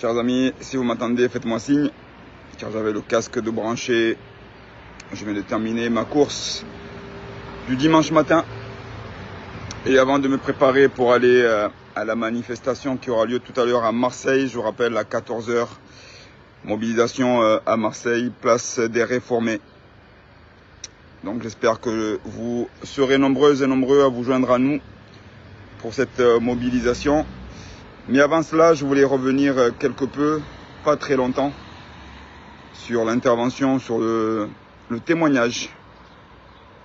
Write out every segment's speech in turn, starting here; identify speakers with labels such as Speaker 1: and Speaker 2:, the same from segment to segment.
Speaker 1: Chers amis, si vous m'entendez, faites-moi signe, car j'avais le casque de branché. Je viens de terminer ma course du dimanche matin. Et avant de me préparer pour aller à la manifestation qui aura lieu tout à l'heure à Marseille, je vous rappelle à 14 h, mobilisation à Marseille, place des Réformés. Donc j'espère que vous serez nombreuses et nombreux à vous joindre à nous pour cette mobilisation. Mais avant cela, je voulais revenir quelque peu, pas très longtemps, sur l'intervention, sur le témoignage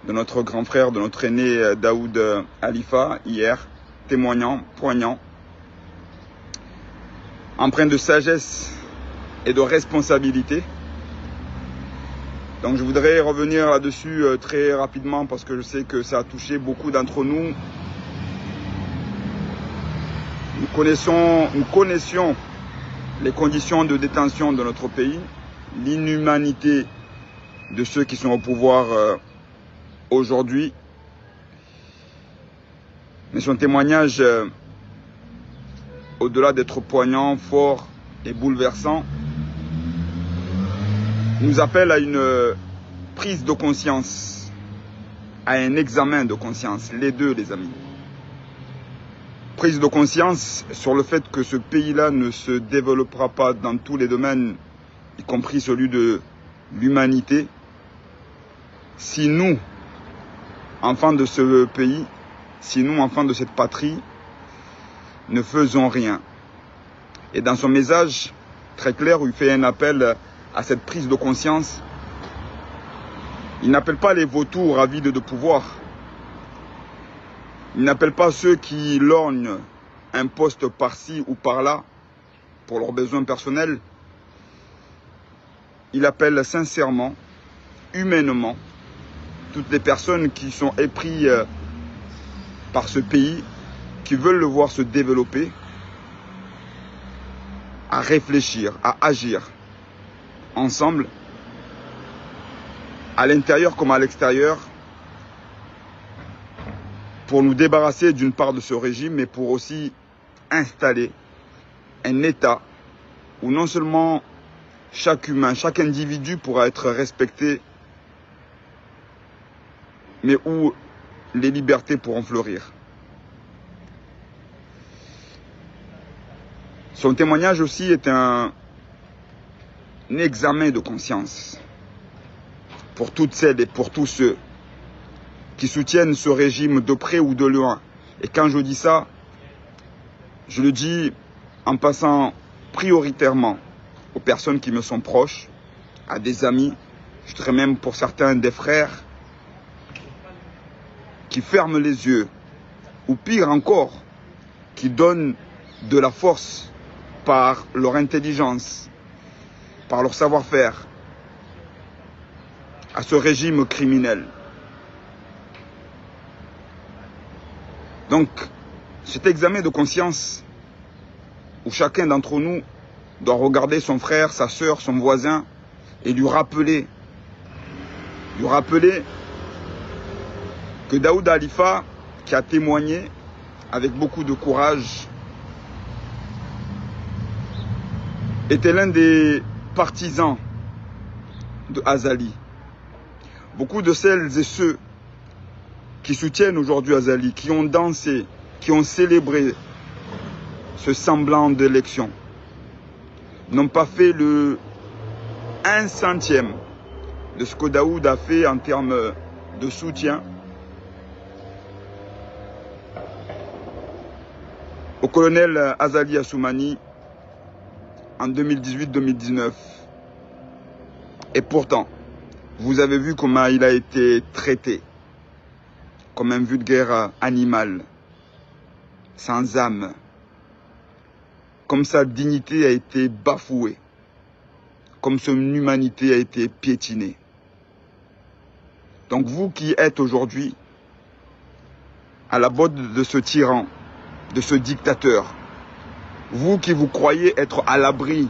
Speaker 1: de notre grand frère, de notre aîné Daoud Halifa, hier, témoignant, poignant, empreint de sagesse et de responsabilité. Donc je voudrais revenir là-dessus très rapidement parce que je sais que ça a touché beaucoup d'entre nous. Nous connaissions les conditions de détention de notre pays, l'inhumanité de ceux qui sont au pouvoir aujourd'hui. Mais son témoignage, au-delà d'être poignant, fort et bouleversant, nous appelle à une prise de conscience, à un examen de conscience, les deux les amis. Prise de conscience sur le fait que ce pays-là ne se développera pas dans tous les domaines, y compris celui de l'humanité, si nous, enfants de ce pays, si nous, enfants de cette patrie, ne faisons rien. Et dans son message très clair, où il fait un appel à cette prise de conscience, il n'appelle pas les vautours avides de pouvoir. Il n'appelle pas ceux qui lorgnent un poste par-ci ou par-là pour leurs besoins personnels. Il appelle sincèrement, humainement, toutes les personnes qui sont épris par ce pays, qui veulent le voir se développer, à réfléchir, à agir ensemble, à l'intérieur comme à l'extérieur, pour nous débarrasser d'une part de ce régime, mais pour aussi installer un État où non seulement chaque humain, chaque individu pourra être respecté, mais où les libertés pourront fleurir. Son témoignage aussi est un examen de conscience pour toutes celles et pour tous ceux qui soutiennent ce régime de près ou de loin. Et quand je dis ça, je le dis en passant prioritairement aux personnes qui me sont proches, à des amis, je dirais même pour certains des frères, qui ferment les yeux, ou pire encore, qui donnent de la force par leur intelligence, par leur savoir-faire, à ce régime criminel. Donc, cet examen de conscience, où chacun d'entre nous doit regarder son frère, sa sœur, son voisin, et lui rappeler que Daoud Halifa, qui a témoigné avec beaucoup de courage, était l'un des partisans de Azali. Beaucoup de celles et ceux qui soutiennent aujourd'hui Azali, qui ont dansé, qui ont célébré ce semblant d'élection, n'ont pas fait le 1/100 de ce que Daoud a fait en termes de soutien au colonel Azali Assoumani en 2018-2019. Et pourtant, vous avez vu comment il a été traité, comme un vulgaire animal, sans âme, comme sa dignité a été bafouée, comme son humanité a été piétinée. Donc vous qui êtes aujourd'hui à la botte de ce tyran, de ce dictateur, vous qui vous croyez être à l'abri,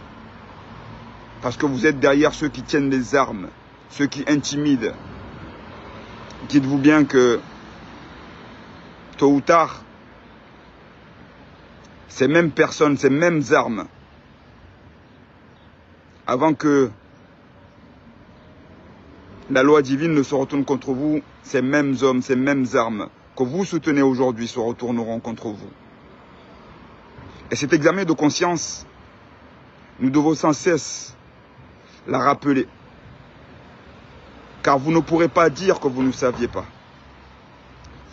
Speaker 1: parce que vous êtes derrière ceux qui tiennent les armes, ceux qui intimident, dites-vous bien que tôt ou tard, ces mêmes personnes, ces mêmes armes avant que la loi divine ne se retourne contre vous, ces mêmes hommes, ces mêmes armes que vous soutenez aujourd'hui se retourneront contre vous. Et cet examen de conscience, nous devons sans cesse la rappeler. Car vous ne pourrez pas dire que vous ne saviez pas.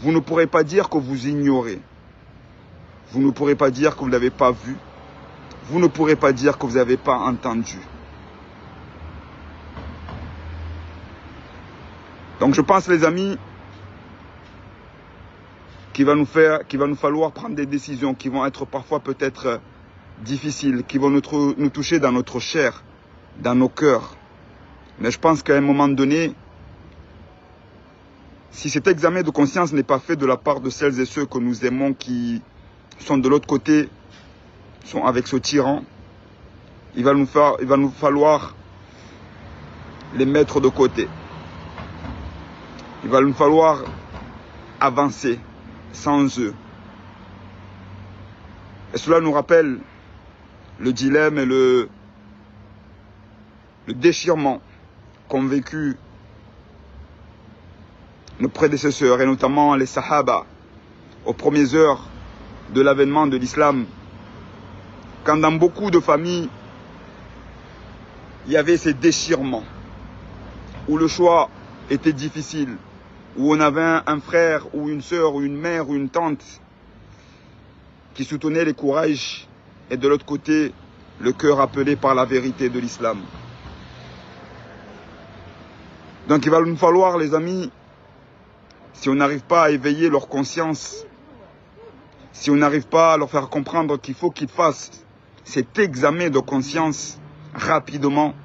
Speaker 1: Vous ne pourrez pas dire que vous ignorez. Vous ne pourrez pas dire que vous n'avez pas vu. Vous ne pourrez pas dire que vous n'avez pas entendu. Donc je pense, les amis, qu'il va nous falloir prendre des décisions qui vont être parfois peut-être difficiles, qui vont nous toucher dans notre chair, dans nos cœurs. Mais je pense qu'à un moment donné, si cet examen de conscience n'est pas fait de la part de celles et ceux que nous aimons qui sont de l'autre côté, sont avec ce tyran, il va nous falloir les mettre de côté. Il va nous falloir avancer sans eux. Et cela nous rappelle le dilemme et le déchirement qu'ont vécu nos prédécesseurs, et notamment les Sahaba, aux premières heures de l'avènement de l'islam, quand dans beaucoup de familles, il y avait ces déchirements, où le choix était difficile, où on avait un frère ou une sœur ou une mère ou une tante qui soutenait les courages, et de l'autre côté, le cœur appelé par la vérité de l'islam. Donc il va nous falloir, les amis, si on n'arrive pas à éveiller leur conscience, si on n'arrive pas à leur faire comprendre qu'il faut qu'ils fassent cet examen de conscience rapidement,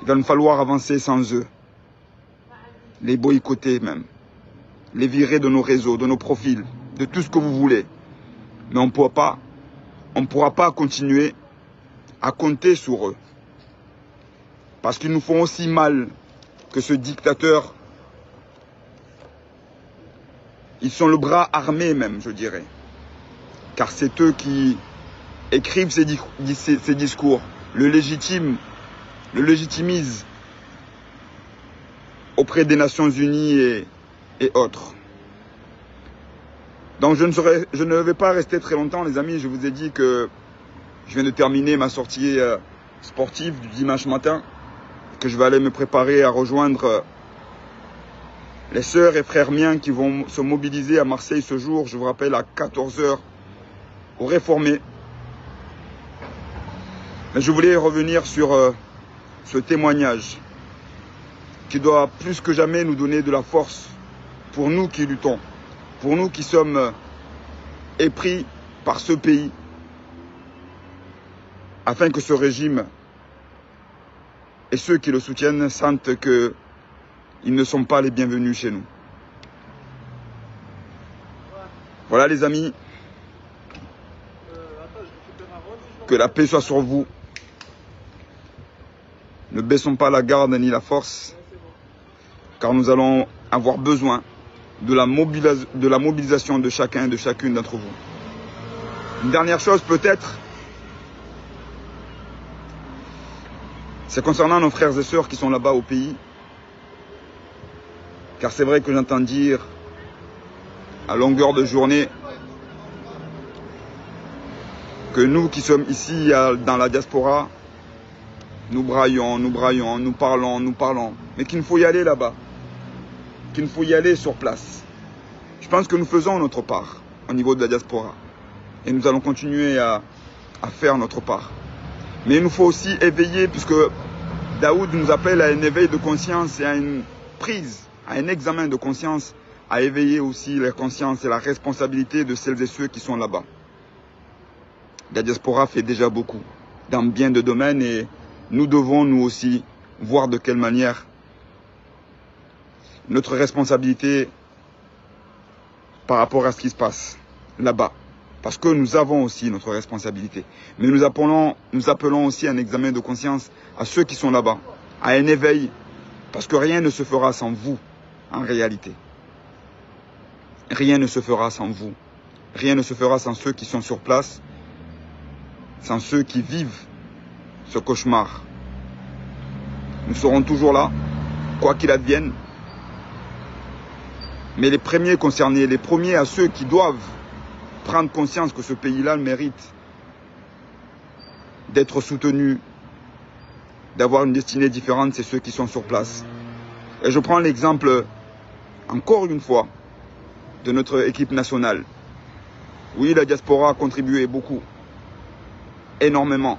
Speaker 1: il va nous falloir avancer sans eux, les boycotter même, les virer de nos réseaux, de nos profils, de tout ce que vous voulez. Mais on ne pourra pas continuer à compter sur eux. Parce qu'ils nous font aussi mal que ce dictateur. Ils sont le bras armé même, je dirais. Car c'est eux qui écrivent ces discours, le légitimisent auprès des Nations Unies et autres. Donc je ne vais pas rester très longtemps, les amis. Je vous ai dit que je viens de terminer ma sortie sportive du dimanche matin, que je vais aller me préparer à rejoindre les sœurs et frères miens qui vont se mobiliser à Marseille ce jour, je vous rappelle, à 14 h au Réformé. Mais je voulais revenir sur ce témoignage qui doit plus que jamais nous donner de la force pour nous qui luttons, pour nous qui sommes épris par ce pays, afin que ce régime et ceux qui le soutiennent sentent qu'ils ne sont pas les bienvenus chez nous. Voilà, les amis, que la paix soit sur vous. Ne baissons pas la garde ni la force, car nous allons avoir besoin de la mobilisation de chacun et de chacune d'entre vous. Une dernière chose peut-être, c'est concernant nos frères et sœurs qui sont là-bas au pays. Car c'est vrai que j'entends dire à longueur de journée que nous qui sommes ici dans la diaspora, nous braillons, nous parlons, mais qu'il faut y aller là-bas, qu'il faut y aller sur place. Je pense que nous faisons notre part au niveau de la diaspora et nous allons continuer à faire notre part. Mais il nous faut aussi éveiller, puisque Daoud nous appelle à un éveil de conscience et à une prise, à un examen de conscience, à éveiller aussi la conscience et la responsabilité de celles et ceux qui sont là-bas. La diaspora fait déjà beaucoup dans bien de domaines et nous devons nous aussi voir de quelle manière notre responsabilité par rapport à ce qui se passe là-bas. Parce que nous avons aussi notre responsabilité. Mais nous appelons aussi un examen de conscience à ceux qui sont là-bas, à un éveil, parce que rien ne se fera sans vous, en réalité. Rien ne se fera sans vous. Rien ne se fera sans ceux qui sont sur place, sans ceux qui vivent ce cauchemar. Nous serons toujours là, quoi qu'il advienne. Mais les premiers concernés, les premiers à ceux qui doivent prendre conscience que ce pays-là mérite d'être soutenu, d'avoir une destinée différente, c'est ceux qui sont sur place. Et je prends l'exemple, encore une fois, de notre équipe nationale. Oui, la diaspora a contribué beaucoup, énormément,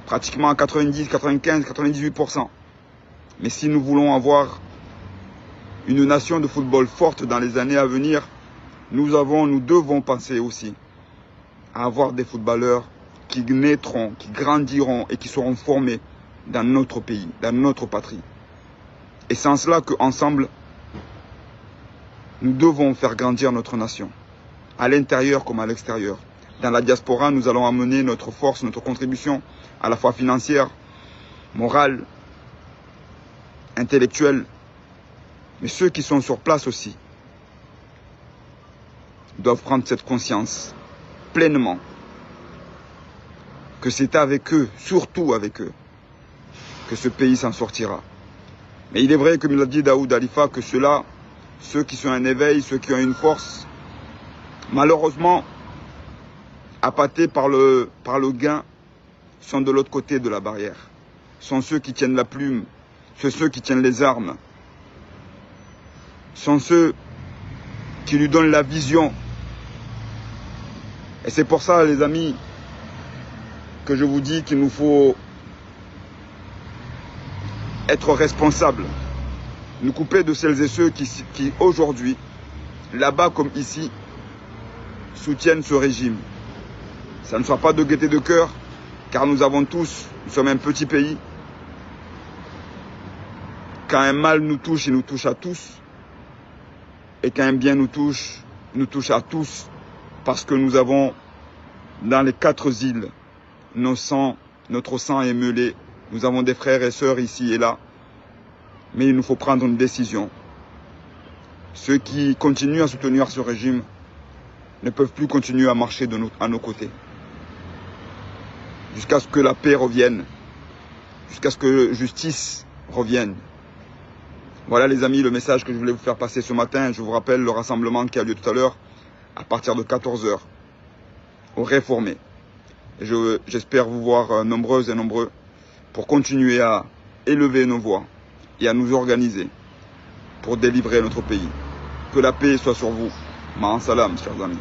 Speaker 1: pratiquement à 90, 95, 98%. Mais si nous voulons avoir une nation de football forte dans les années à venir, nous devons penser aussi à avoir des footballeurs qui naîtront, qui grandiront et qui seront formés dans notre pays, dans notre patrie. Et c'est en cela qu'ensemble, nous devons faire grandir notre nation, à l'intérieur comme à l'extérieur. Dans la diaspora, nous allons amener notre force, notre contribution, à la fois financière, morale, intellectuelle, mais ceux qui sont sur place aussi doivent prendre cette conscience pleinement que c'est avec eux, surtout avec eux, que ce pays s'en sortira. Mais il est vrai, comme l'a dit Daoud Alifa, que ceux qui sont en éveil, ceux qui ont une force, malheureusement, appâtés par le gain, sont de l'autre côté de la barrière. Sont ceux qui tiennent la plume, ceux qui tiennent les armes, sont ceux qui lui donnent la vision. Et c'est pour ça, les amis, que je vous dis qu'il nous faut être responsables, nous couper de celles et ceux qui aujourd'hui, là-bas comme ici, soutiennent ce régime. Ça ne soit pas de gaieté de cœur, car nous sommes un petit pays. Quand un mal nous touche, il nous touche à tous. Et quand un bien nous touche à tous. Parce que nous avons, dans les 4 îles, notre sang est mêlé. Nous avons des frères et sœurs ici et là. Mais il nous faut prendre une décision. Ceux qui continuent à soutenir ce régime ne peuvent plus continuer à marcher à nos côtés. Jusqu'à ce que la paix revienne. Jusqu'à ce que justice revienne. Voilà les amis, le message que je voulais vous faire passer ce matin. Je vous rappelle le rassemblement qui a lieu tout à l'heure, à partir de 14 h, au Réformé. J'espère vous voir nombreuses et nombreux pour continuer à élever nos voix et à nous organiser pour délivrer notre pays. Que la paix soit sur vous. Ma'an salam, chers amis.